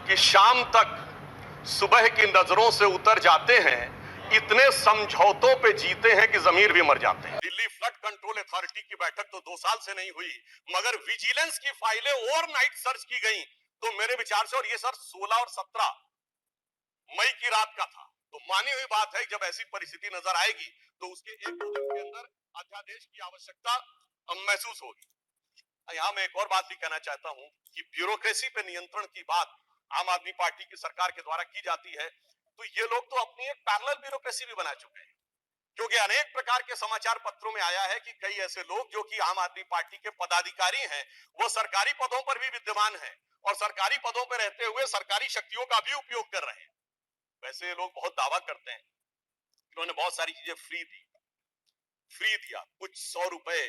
कि शाम तक सुबह की नजरों से उतर जाते हैं, इतने समझौतों पे जीते हैं कि जमीर भी मर जाते हैं। दिल्ली फ्लड कंट्रोल अथॉरिटी की बैठक तो 2 साल से नहीं हुई, मगर विजिलेंस की फाइलें ओवरनाइट सर्च की गई तो मेरे विचार से, और ये सर 16 और 17 मई की रात का था, तो मानी हुई बात है जब ऐसी परिस्थिति नजर आएगी तो उसके 1-2 दिन के अंदर अध्यादेश की आवश्यकता महसूस होगी। यहां मैं एक और बात भी कहना चाहता हूं कि ब्यूरोक्रेसी पे नियंत्रण की बात आम आदमी पार्टी की सरकार के द्वारा की जाती है, तो ये लोग तो अपनी एक पैरेलल ब्यूरोक्रेसी भी बना चुके हैं, क्योंकि अनेक प्रकार के समाचार पत्रों में आया है कि कई ऐसे लोग जो कि आम आदमी पार्टी के पदाधिकारी हैं, वो सरकारी पदों पर भी विद्यमान हैं और सरकारी पदों पर रहते हुए सरकारी शक्तियों का भी उपयोग कर रहे हैं। वैसे ये लोग बहुत दावा करते हैं, इन्होंने बहुत सारी चीजें फ्री दिया, कुछ 100 रुपए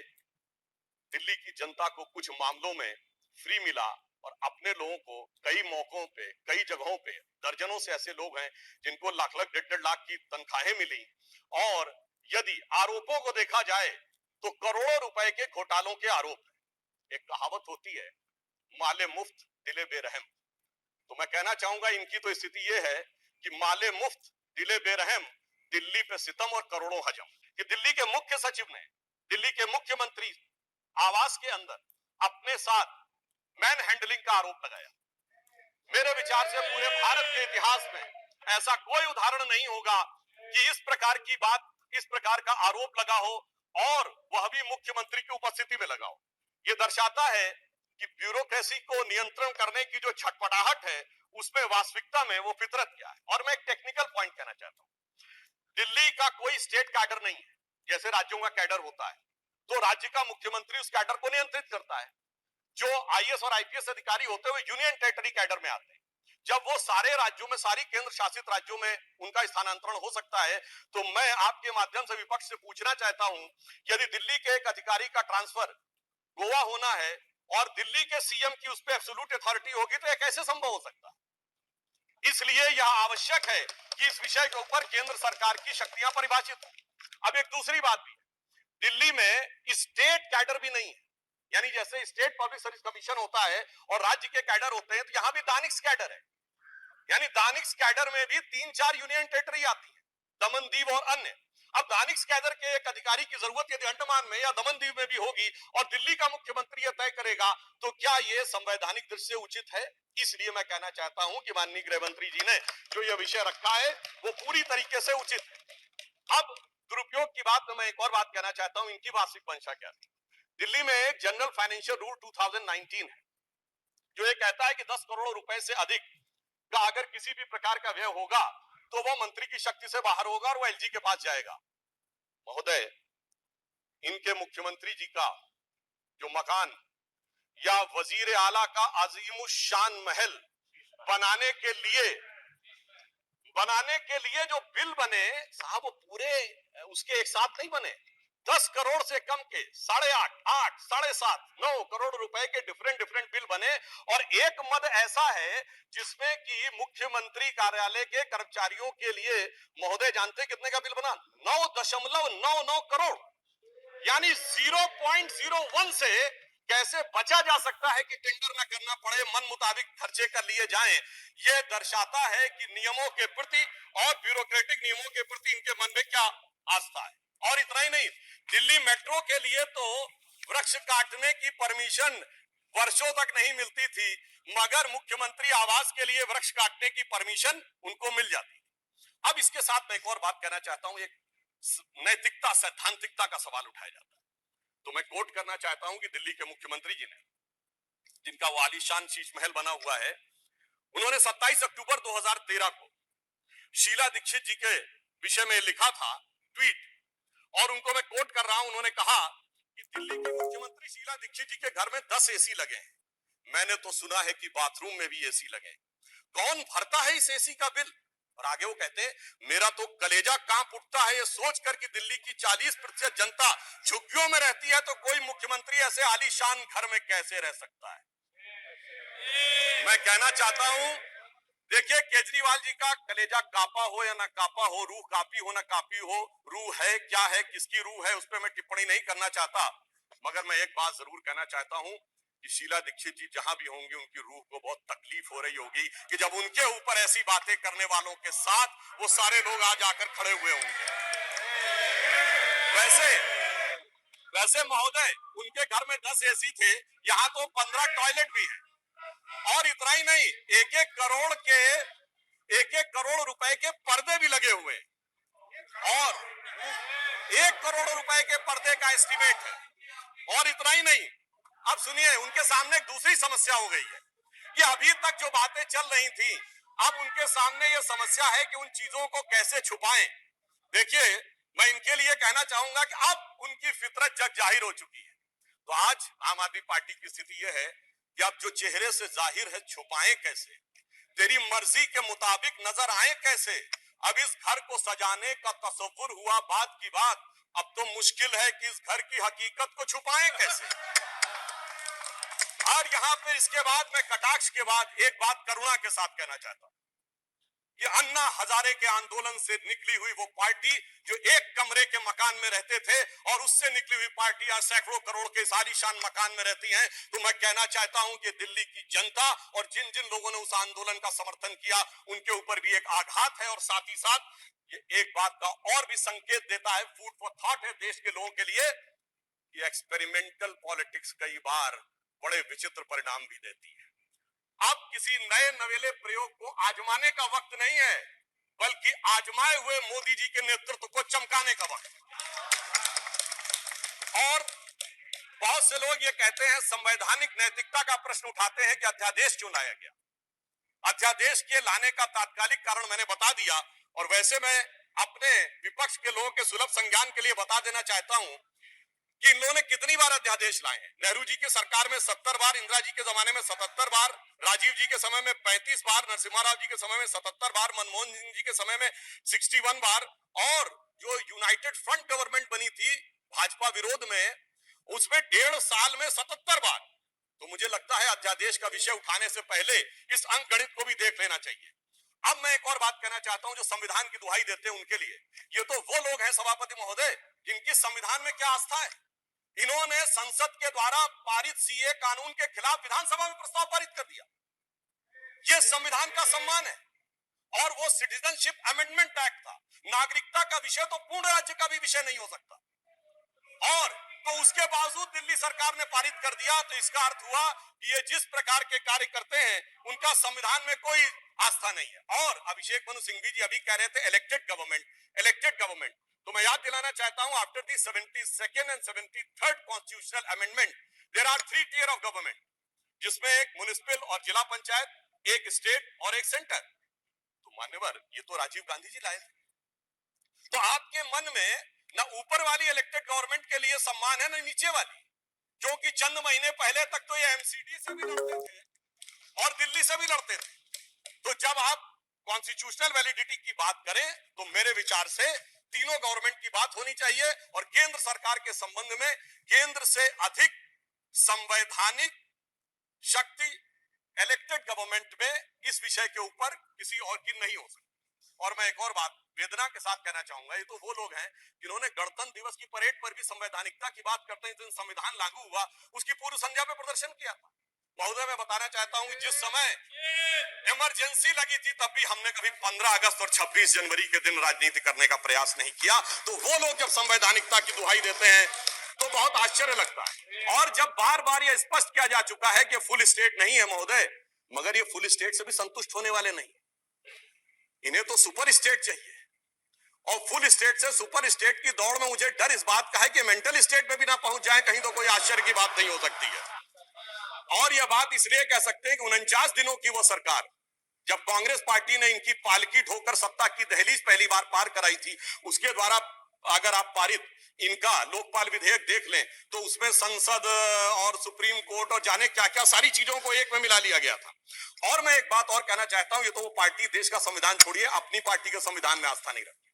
दिल्ली की जनता को कुछ मामलों में फ्री मिला, और अपने लोगों को कई मौकों पे, कई जगहों पे, दर्जनों से ऐसे लोग हैं जिनको लाख लाख, 1.5 लाख की तनख्वाहें मिली। और यदि आरोपों को देखा जाए तो करोड़ों रुपए के घोटालों के आरोप हैं। एक कहावत होती है, माले मुफ्त दिले बेरहम। तो मैं कहना चाहूंगा इनकी तो स्थिति यह है कि माले मुफ्त दिले बेरहम, दिल्ली पे सितम और करोड़ों हजम। कि दिल्ली के मुख्य सचिव ने दिल्ली के मुख्यमंत्री आवास के अंदर अपने साथ मैन हैंडलिंग का आरोप लगाया। मेरे विचार से पूरे भारत के इतिहास में ऐसा कोई उदाहरण नहीं होगा कि इस प्रकार की बात, इस प्रकार का आरोप लगा हो और वह भी मुख्यमंत्री की उपस्थिति में लगा हो। यह दर्शाता है कि ब्यूरोक्रेसी को नियंत्रण करने की जो छटपटाहट है, उसमें वास्तविकता में वो फितरत क्या है। और मैं एक टेक्निकल पॉइंट कहना चाहता हूं, दिल्ली का कोई स्टेट कैडर नहीं है। जैसे राज्यों का कैडर होता है तो राज्य का मुख्यमंत्री उस कैडर को नियंत्रित करता है। जो आईएएस और आईपीएस अधिकारी होते हुए यूनियन टेरिटरी कैडर में आते हैं, जब वो सारे राज्यों में, सारी केंद्र शासित राज्यों में उनका स्थानांतरण हो सकता है, तो मैं आपके माध्यम से विपक्ष से पूछना चाहता हूं, यदि दिल्ली के एक अधिकारी का ट्रांसफर गोवा होना है और दिल्ली के सीएम की उस पर एब्सोल्यूट अथॉरिटी होगी, तो यह कैसे संभव हो सकता है? इसलिए यह आवश्यक है कि इस विषय के ऊपर केंद्र सरकार की शक्तियां परिभाषित हो। अब एक दूसरी बात भी, दिल्ली में स्टेट कैडर भी नहीं है। यानी जैसे स्टेट पब्लिक सर्विस कमीशन होता है और राज्य के कैडर होते हैं, तो यहां भी दानिश कैडर है। यानी दानिश कैडर में भी 3-4 यूनियन टेरिटरी आती है, दमन दीव और अन्य। अब दानिश कैडर के एक अधिकारी की जरूरत यदि अंडमान में या दमन दीव में भी होगी और दिल्ली का मुख्यमंत्री यह तय करेगा, तो क्या यह संवैधानिक दृष्टि से उचित है? इसलिए मैं कहना चाहता हूं कि माननीय गृह मंत्री जी ने जो यह विषय रखा है वो पूरी तरीके से उचित है। अब दुरुपयोग की बात में मैं एक और बात कहना चाहता हूं, इनकी वार्षिक मंशा क्या थी। दिल्ली में एक जनरल फाइनेंशियल रूल 2019 है, जो ये कहता है कि 10 करोड़ रुपए से अधिक का अगर किसी भी प्रकार का व्यय होगा तो वो मंत्री की शक्ति से बाहर होगा और वो एलजी के पास जाएगा। महोदय, इनके मुख्यमंत्री जी का जो मकान या वजीर आला का अजीमुशान महल बनाने के लिए जो बिल बने साहब, वो पूरे उसके एक साथ नहीं बने। 10 करोड़ से कम के 8.5, 8, 7.5, 9 करोड़ रुपए के डिफरेंट बिल बने। और एक मद ऐसा है जिसमें कि मुख्यमंत्री कार्यालय के कर्मचारियों के लिए, महोदय जानते कितने का बिल बना? 9.99 करोड़। यानी 0.01 से कैसे बचा जा सकता है कि टेंडर न करना पड़े, मन मुताबिक खर्चे कर लिए जाएं। यह दर्शाता है कि नियमों के प्रति और ब्यूरोक्रेटिक नियमों के प्रति इनके मन में क्या आस्था है। और इतना ही नहीं, दिल्ली मेट्रो के लिए तो वृक्ष काटने की परमिशन वर्षों तक नहीं मिलती थी, मगर मुख्यमंत्री आवास के लिए वृक्ष काटने की परमिशन उनको मिल जाती। अब इसके साथ मैं एक और बात कहना चाहता हूं, एक नैतिकता, सैद्धांतिकता का सवाल उठाया जाता है। तो मैं कोट करना चाहता हूं कि दिल्ली के मुख्यमंत्री जी ने, जिनका वो आलीशान शीश महल बना हुआ है, उन्होंने 27 अक्टूबर 2013 को शीला दीक्षित जी के विषय में लिखा था ट्वीट, और उनको मैं कोट कर रहा हूं। उन्होंने कहा कि दिल्ली की मुख्यमंत्री शीला दीक्षित जी के घर में 10 एसी लगे हैं, मैंने तो सुना है कि बाथरूम में भी एसी लगे। कौन भरता है इस एसी का बिल? और आगे वो कहते हैं, मेरा तो कलेजा कांप उठता है ये सोचकर कि दिल्ली की 40% जनता झुग्गियों में रहती है, तो कोई मुख्यमंत्री ऐसे आलीशान घर में कैसे रह सकता है। मैं कहना चाहता हूं, देखिए, केजरीवाल जी का कलेजा कापा हो या ना कापा हो, रूह कापी हो ना कापी हो, रूह है क्या है, किसकी रूह है, उस पर मैं टिप्पणी नहीं करना चाहता, मगर मैं एक बात जरूर कहना चाहता हूं कि शीला दीक्षित जी जहां भी होंगे उनकी रूह को बहुत तकलीफ हो रही होगी कि जब उनके ऊपर ऐसी बातें करने वालों के साथ वो सारे लोग आज आकर खड़े हुए होंगे। वैसे वैसे महोदय, उनके घर में 10 एसी थे, यहाँ तो 15 टॉयलेट भी है। और इतना ही नहीं, एक एक करोड़ रुपए के पर्दे भी लगे हुए हैं। और 1 करोड़ रुपए के पर्दे का एस्टीमेट है। और इतना ही नहीं, अब सुनिए, उनके सामने एक दूसरी समस्या हो गई है। ये अभी तक जो बातें चल रही थी, अब उनके सामने ये समस्या है कि उन चीजों को कैसे छुपाएं। देखिए, मैं इनके लिए कहना चाहूंगा कि अब उनकी फितरत जग जाहिर हो चुकी है। तो आज आम आदमी पार्टी की स्थिति यह है कि अब जो चेहरे से जाहिर है छुपाएं कैसे, तेरी मर्जी के मुताबिक नजर आए कैसे। अब इस घर को सजाने का तसव्वुर हुआ बात की बात, अब तो मुश्किल है कि इस घर की हकीकत को छुपाएं कैसे। और यहां पे इसके बाद मैं कटाक्ष के बाद एक बात करुणा के साथ कहना चाहता हूं कि अन्ना हजारे के आंदोलन से निकली हुई वो पार्टी जो एक कमरे के मकान में रहते थे और उससे निकली हुई पार्टी आज सैकड़ों करोड़ के आलीशान मकान में रहती हैं, तो मैं कहना चाहता हूं कि दिल्ली की जनता और जिन जिन लोगों ने उस आंदोलन का समर्थन किया उनके ऊपर भी एक आघात है। और साथ ही साथ ये एक बात का और भी संकेत देता है, फूड फॉर थॉट है देश के लोगों के लिए, कि एक्सपेरिमेंटल पॉलिटिक्स कई बार बड़े विचित्र परिणाम भी देती है। अब किसी नए नवेले प्रयोग को आजमाने का वक्त नहीं है, बल्कि आजमाए हुए मोदी जी के नेतृत्व को चमकाने का वक्त। और बहुत से लोग ये कहते हैं, संवैधानिक नैतिकता का प्रश्न उठाते हैं कि अध्यादेश क्यों लाया गया। अध्यादेश के लाने का तात्कालिक कारण मैंने बता दिया। और वैसे मैं अपने विपक्ष के लोगों के सुलभ संज्ञान के लिए बता देना चाहता हूं कि इन लोगों ने कितनी बार अध्यादेश लाए हैं। नेहरू जी के सरकार में 70 बार, इंदिरा जी के जमाने में 77 बार, राजीव जी के समय में 35 बार, नरसिम्हा राव जी के समय में 77 बार, मनमोहन सिंह जी के समय में 61 बार, और जो यूनाइटेड फ्रंट गवर्नमेंट बनी थी भाजपा विरोध में, उसमें 1.5 साल में 77 बार। तो मुझे लगता है अध्यादेश का विषय उठाने से पहले इस अंक गणित को भी देख लेना चाहिए। अब मैं एक और बात कहना चाहता हूं, जो संविधान की दुहाई देते हैं उनके लिए, ये तो वो लोग हैं सभापति महोदय जिनकी संविधान में क्या आस्था है। इन्होंने संसद के द्वारा पारित सीए कानून के खिलाफ विधानसभा में प्रस्ताव पारित कर दिया। यह संविधान का सम्मान है। और वो सिटीजनशिप अमेंडमेंट एक्ट था। नागरिकता का विषय तो पूर्ण राज्य का भी विषय नहीं हो सकता, और तो उसके बावजूद दिल्ली सरकार ने पारित कर दिया। तो इसका अर्थ हुआ कि ये जिस प्रकार के कार्य करते हैं उनका संविधान में कोई आस्था नहीं है। और अभिषेक मनु सिंघवी जी अभी कह रहे थे इलेक्टेड गवर्नमेंट, तो मैं याद दिलाना चाहता हूं, after the 72nd and 73rd constitutional amendment there are 3 tier of government, जिसमें एक म्युनिसिपल और जिला पंचायत, एक स्टेट और एक सेंटर। तो मान्यवर, ये तो राजीव गांधी जी लाए थे। तो आपके मन में ना ऊपर वाली इलेक्टेड गवर्नमेंट के लिए सम्मान है, ना नीचे वाली, जो कि चंद महीने पहले तक तो ये एमसीडी से भी लड़ते थे और दिल्ली से भी लड़ते थे। तो जब आप कॉन्स्टिट्यूशनल वैलिडिटी की बात करें तो मेरे विचार से तीनों गवर्नमेंट की बात होनी चाहिए। और केंद्र सरकार के संबंध में केंद्र से अधिक संवैधानिक शक्ति इलेक्टेड गवर्नमेंट में इस विषय के ऊपर किसी और की नहीं हो सकती। और मैं एक और बात वेदना के साथ कहना चाहूंगा, ये तो वो लोग हैं जिन्होंने गणतंत्र दिवस की परेड पर भी संवैधानिकता की बात करते हैं, संविधान लागू हुआ उसकी पूर्व संध्या पे प्रदर्शन किया था। महोदय, मैं बताना चाहता हूं कि जिस समय इमरजेंसी लगी थी तब भी हमने कभी 15 अगस्त और 26 जनवरी के दिन राजनीति करने का प्रयास नहीं किया। तो वो लोग जब संवैधानिकता की दुहाई देते हैं तो बहुत आश्चर्य लगता है। और जब बार बार यह स्पष्ट किया जा चुका है कि फुल स्टेट नहीं है महोदय, मगर ये फुल स्टेट से भी संतुष्ट होने वाले नहीं, इन्हें तो सुपर स्टेट चाहिए। और फुल स्टेट से सुपर स्टेट की दौड़ में मुझे डर इस बात का है कि मेंटल स्टेट में भी ना पहुंच जाए कहीं, तो कोई आश्चर्य की बात नहीं हो सकती है। और यह बात इसलिए कह सकते हैं कि 49 दिनों की वो सरकार, जब कांग्रेस पार्टी ने इनकी पालकी ढोकर सत्ता की दहलीज पहली बार पार कराई थी, उसके द्वारा अगर आप पारित इनका लोकपाल विधेयक देख लें तो उसमें संसद और सुप्रीम कोर्ट और जाने क्या क्या सारी चीजों को एक में मिला लिया गया था। और मैं एक बात और कहना चाहता हूं, ये तो वो पार्टी देश का संविधान छोड़िए, अपनी पार्टी के संविधान में आस्था नहीं रखती।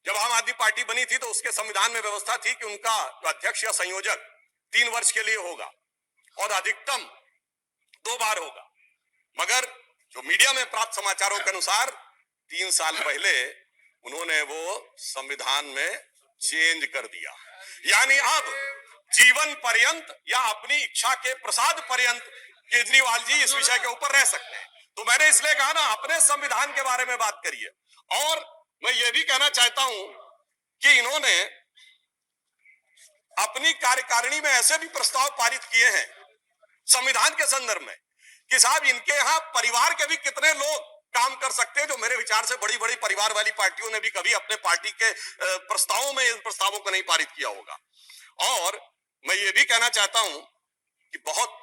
जब आम आदमी पार्टी बनी थी तो उसके संविधान में व्यवस्था थी कि उनका अध्यक्ष या संयोजक 3 वर्ष के लिए होगा और अधिकतम 2 बार होगा। मगर जो मीडिया में प्राप्त समाचारों के अनुसार 3 साल पहले उन्होंने वो संविधान में चेंज कर दिया। यानी अब जीवन पर्यंत या अपनी इच्छा के प्रसाद पर्यंत केजरीवाल जी इस विषय के ऊपर रह सकते हैं। तो मैंने इसलिए कहा ना, अपने संविधान के बारे में बात करिए। और मैं ये भी कहना चाहता हूं कि इन्होंने अपनी कार्यकारिणी में ऐसे भी प्रस्ताव पारित किए हैं संविधान के संदर्भ में कि साहब इनके यहां परिवार के भी कितने लोग काम कर सकते हैं, जो मेरे विचार से बड़ी बड़ी परिवार वाली पार्टियों ने भी कभी अपने पार्टी के प्रस्तावों में इन प्रस्तावों को नहीं पारित किया होगा। और मैं ये भी कहना चाहता हूं कि बहुत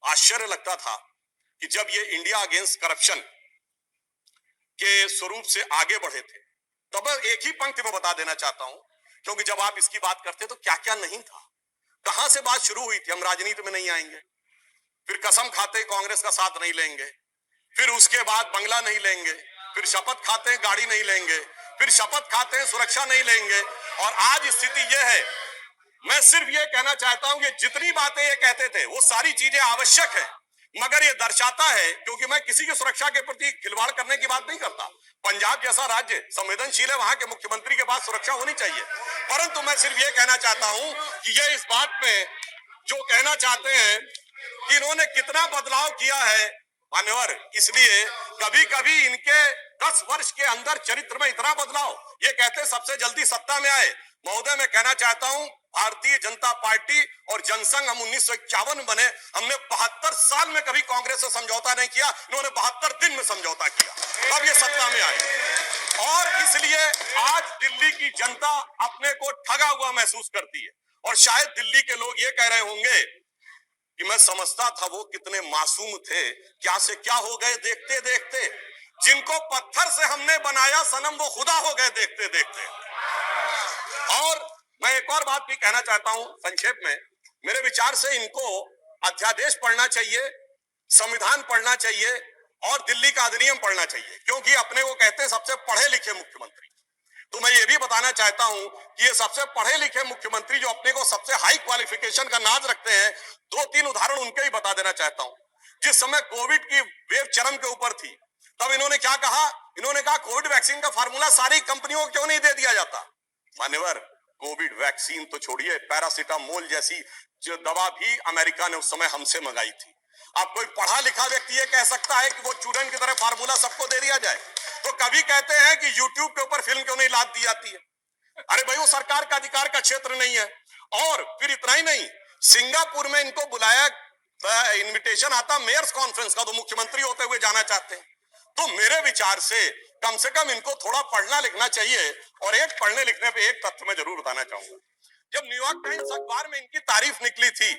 आश्चर्य लगता था कि जब ये इंडिया अगेंस्ट करप्शन के स्वरूप से आगे बढ़े थे, तब एक ही पंक्ति में बता देना चाहता हूं, क्योंकि जब आप इसकी बात करते तो क्या क्या नहीं था, कहां से बात शुरू हुई थी। हम राजनीति में नहीं आएंगे, फिर कसम खाते कांग्रेस का साथ नहीं लेंगे, फिर उसके बाद बंगला नहीं लेंगे, फिर शपथ खाते गाड़ी नहीं लेंगे, फिर शपथ खाते सुरक्षा नहीं लेंगे, और आज स्थिति यह है। मैं सिर्फ ये कहना चाहता हूं कि जितनी बातें ये कहते थे वो सारी चीजें आवश्यक है, मगर ये दर्शाता है, क्योंकि मैं किसी की सुरक्षा के प्रति खिलवाड़ करने की बात नहीं करता। पंजाब जैसा राज्य संवेदनशील है, वहां के मुख्यमंत्री के पास सुरक्षा होनी चाहिए, परंतु मैं सिर्फ ये कहना चाहता हूं कि ये इस बात में जो कहना चाहते हैं कि इन्होंने कितना बदलाव किया है मान्यवर, इसलिए कभी कभी इनके 10 वर्ष के अंदर चरित्र में इतना बदलाव, ये कहते सबसे जल्दी सत्ता में आए। महोदय मैं कहना चाहता हूं, भारतीय जनता पार्टी और जनसंघ हम 1951 में बने, हमने 72 साल में कभी कांग्रेस से समझौता नहीं किया, इन्होंने 72 दिन में समझौता किया, अब ये सत्ता में आए। और इसलिए आज दिल्ली की जनता अपने को ठगा हुआ महसूस करती है, और शायद दिल्ली के लोग ये कह रहे होंगे कि मैं समझता था वो कितने मासूम थे, क्या से क्या हो गए देखते देखते, जिनको पत्थर से हमने बनाया सनम वो खुदा हो गए देखते देखते। और मैं एक और बात भी कहना चाहता हूं संक्षेप में, मेरे विचार से इनको अध्यादेश पढ़ना चाहिए, संविधान पढ़ना चाहिए और दिल्ली का अधिनियम पढ़ना चाहिए, क्योंकि अपने वो कहते हैं सबसे पढ़े लिखे मुख्यमंत्री। तो मैं ये भी बताना चाहता हूं कि ये सबसे पढ़े लिखे मुख्यमंत्री जो अपने को सबसे हाई क्वालिफिकेशन का नाज रखते हैं, 2-3 उदाहरण उनके ही बता देना चाहता हूं। जिस समय कोविड की वेव चरम के ऊपर थी, तब इन्होंने क्या कहा, इन्होंने कहा कोविड वैक्सीन का फार्मूला सारी कंपनियों को क्यों नहीं दे दिया जाता। मान्यवर, कोविड वैक्सीन तो छोड़िए, पैरासिटामोल जैसी जो दवा भी अमेरिका ने उस समय हमसे मंगाई थी। अब कोई पढ़ा लिखा व्यक्ति ये कह सकता है कि वो चूरन की तरह फार्मूला सबको दे दिया जाए। तो कभी कहते हैं कि यूट्यूब के ऊपर फिल्म क्यों नहीं लाद दी जाती है, अरे भाई वो सरकार का अधिकार का क्षेत्र नहीं है। और फिर इतना ही नहीं, सिंगापुर में इनको बुलाया, इनविटेशन आता मेयर्स कॉन्फ्रेंस का, तो मुख्यमंत्री होते हुए जाना चाहते हैं। तो मेरे विचार से कम इनको थोड़ा पढ़ना लिखना चाहिए। और एक पढ़ने लिखने पे एक तथ्य मैं जरूर बताना चाहूंगा, जब न्यूयॉर्क टाइम्स अखबार में इनकी तारीफ निकली थी,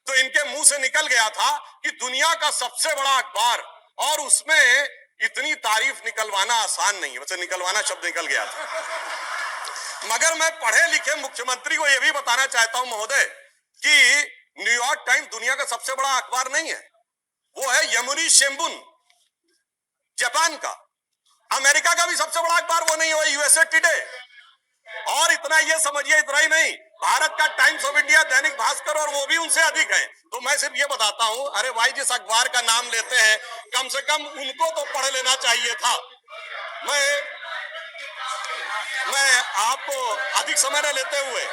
तो इनके मुंह से निकल गया था कि दुनिया का सबसे बड़ा अखबार, और उसमें इतनी तारीफ निकलवाना आसान नहीं है, वैसे निकलवाना शब्द निकल गया था। मगर मैं पढ़े लिखे मुख्यमंत्री को यह भी बताना चाहता हूं महोदय कि न्यूयॉर्क टाइम्स दुनिया का सबसे बड़ा अखबार नहीं है, वो है यमुनी शिंबुन जापान का। अमेरिका का भी सबसे बड़ा अखबार वो नहीं है, यूएसए टुडे। और इतना ये समझिए, इतना ही नहीं, भारत का times of India, Dainik Bhaskar, और वो भी उनसे अधिक है। तो मैं सिर्फ ये बताता हूं, अरे भाई जिस अखबार का नाम लेते हैं कम से कम उनको तो पढ़ लेना चाहिए था। मैं आपको अधिक समय न लेते हुए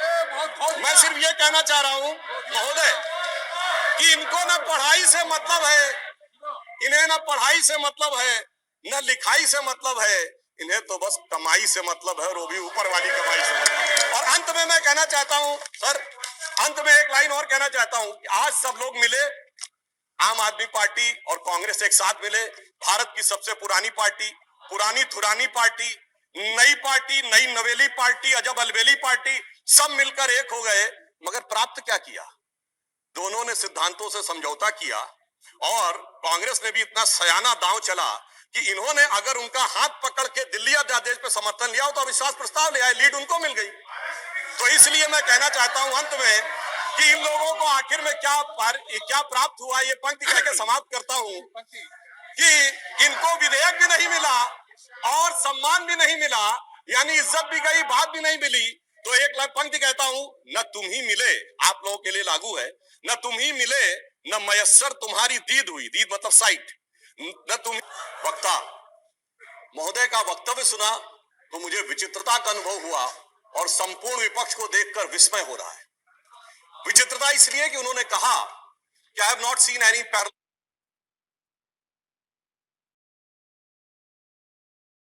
मैं सिर्फ ये कहना चाह रहा हूं महोदय कि इनको ना पढ़ाई से मतलब है, इन्हें ना पढ़ाई से मतलब है, न लिखाई से मतलब है, इन्हें तो बस कमाई से मतलब है, और वो भी ऊपर वाली कमाई से। और अंत में मैं कहना चाहता हूं सर, अंत में एक लाइन और कहना चाहता हूं कि आज सब लोग मिले, आम आदमी पार्टी और कांग्रेस एक साथ मिले, भारत की सबसे पुरानी पार्टी, पुरानी धुरानी पार्टी, नई पार्टी, नई नवेली पार्टी, अजब अलबेली पार्टी, सब मिलकर एक हो गए। मगर प्राप्त क्या किया, दोनों ने सिद्धांतों से समझौता किया, और कांग्रेस ने भी इतना सयाना दांव चला कि इन्होंने अगर उनका हाथ पकड़ के दिल्ली अध्यादेश पे समर्थन लिया हो तो अविश्वास प्रस्ताव ले आए, लीड उनको मिल गई। तो इसलिए मैं कहना चाहता हूं अंत में कि इन लोगों को आखिर में क्या प्राप्त हुआ, ये पंक्ति कह के समाप्त करता हूं कि इनको विधेयक भी नहीं मिला और सम्मान भी नहीं मिला, यानी इज्जत भी गई, बात भी नहीं मिली। तो एक पंक्ति कहता हूं, न तुम ही मिले, आप लोगों के लिए लागू है, न तुम ही मिले न मयस्सर तुम्हारी दीद हुई, दीद मतलब साइट, न तुम। वक्ता महोदय का वक्तव्य सुना तो मुझे विचित्रता का अनुभव हुआ और संपूर्ण विपक्ष को देखकर विस्मय हो रहा है। विचित्रता इसलिए कि उन्होंने कहा कि I have not seen any parallel